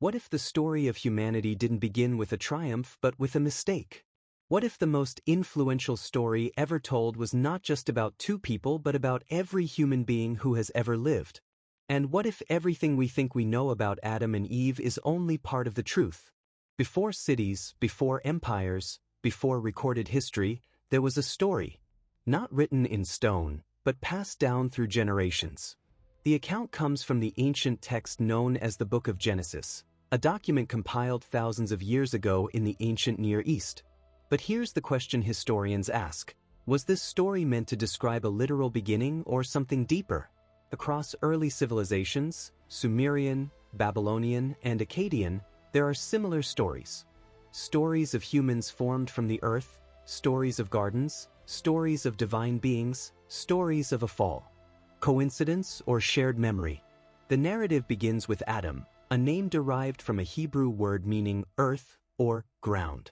What if the story of humanity didn't begin with a triumph but with a mistake? What if the most influential story ever told was not just about two people but about every human being who has ever lived? And what if everything we think we know about Adam and Eve is only part of the truth? Before cities, before empires, before recorded history, there was a story, not written in stone, but passed down through generations. The account comes from the ancient text known as the Book of Genesis, a document compiled thousands of years ago in the ancient Near East. But here's the question historians ask: was this story meant to describe a literal beginning or something deeper? Across early civilizations, Sumerian, Babylonian, and Akkadian, there are similar stories. Stories of humans formed from the earth, stories of gardens, stories of divine beings, stories of a fall. Coincidence or shared memory? The narrative begins with Adam, a name derived from a Hebrew word meaning earth or ground.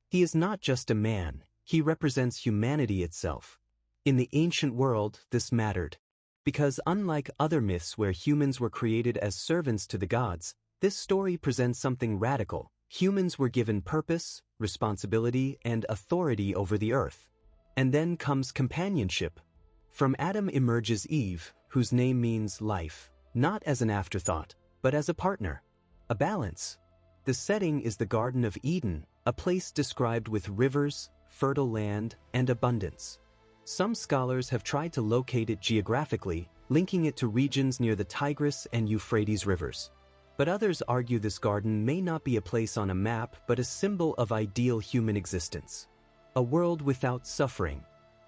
He is not just a man, he represents humanity itself. In the ancient world, this mattered. Because unlike other myths where humans were created as servants to the gods, this story presents something radical. Humans were given purpose, responsibility, and authority over the earth. And then comes companionship. From Adam emerges Eve, whose name means life, not as an afterthought, but as a partner, a balance. The setting is the Garden of Eden, a place described with rivers, fertile land, and abundance. Some scholars have tried to locate it geographically, linking it to regions near the Tigris and Euphrates rivers. But others argue this garden may not be a place on a map but a symbol of ideal human existence. A world without suffering,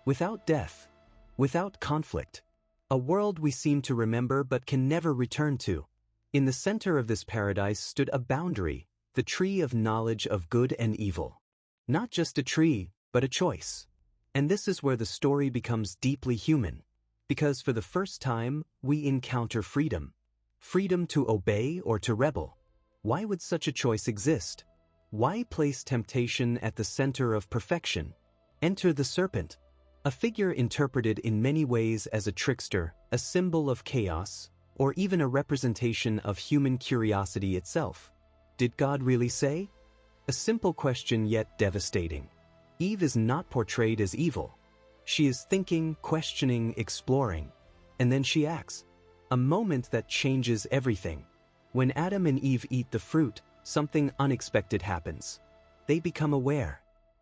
without death, without conflict. A world we seem to remember but can never return to. In the center of this paradise stood a boundary, the tree of knowledge of good and evil. Not just a tree, but a choice. And this is where the story becomes deeply human. Because for the first time, we encounter freedom. Freedom to obey or to rebel. Why would such a choice exist? Why place temptation at the center of perfection? Enter the serpent, a figure interpreted in many ways as a trickster, a symbol of chaos, or even a representation of human curiosity itself. Did God really say? A simple question yet devastating. Eve is not portrayed as evil. She is thinking, questioning, exploring. And then she acts. A moment that changes everything. When Adam and Eve eat the fruit, something unexpected happens. They become aware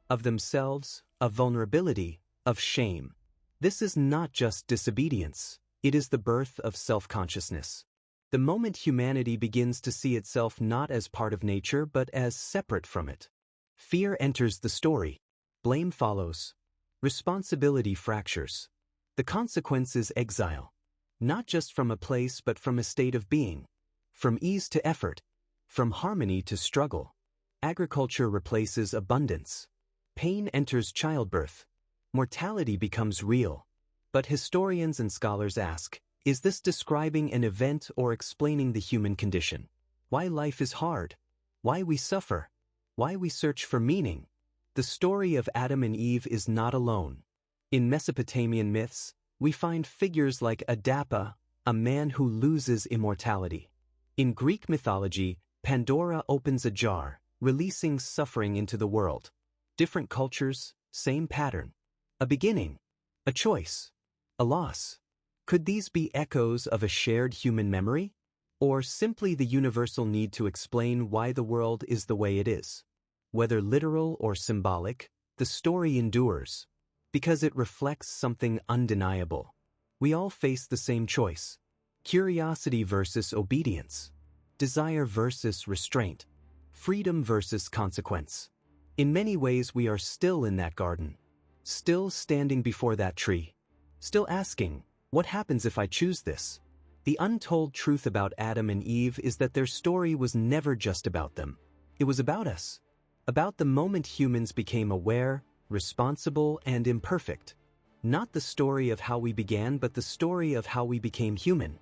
of themselves, of vulnerability, of shame. This is not just disobedience. It is the birth of self-consciousness. The moment humanity begins to see itself not as part of nature but as separate from it. Fear enters the story. Blame follows. Responsibility fractures. The consequence is exile. Not just from a place but from a state of being. From ease to effort. From harmony to struggle. Agriculture replaces abundance. Pain enters childbirth. Mortality becomes real. But historians and scholars ask, is this describing an event or explaining the human condition? Why life is hard? Why we suffer? Why we search for meaning? The story of Adam and Eve is not alone. In Mesopotamian myths, we find figures like Adapa, a man who loses immortality. In Greek mythology, Pandora opens a jar, releasing suffering into the world. Different cultures, same pattern. A beginning, a choice, a loss. Could these be echoes of a shared human memory? Or simply the universal need to explain why the world is the way it is? Whether literal or symbolic, the story endures. Because it reflects something undeniable. We all face the same choice. Curiosity versus obedience. Desire versus restraint. Freedom versus consequence. In many ways we are still in that garden. Still standing before that tree. Still asking, what happens if I choose this? The untold truth about Adam and Eve is that their story was never just about them. It was about us. About the moment humans became aware, responsible, and imperfect. Not the story of how we began, but the story of how we became human.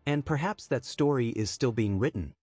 And perhaps that story is still being written.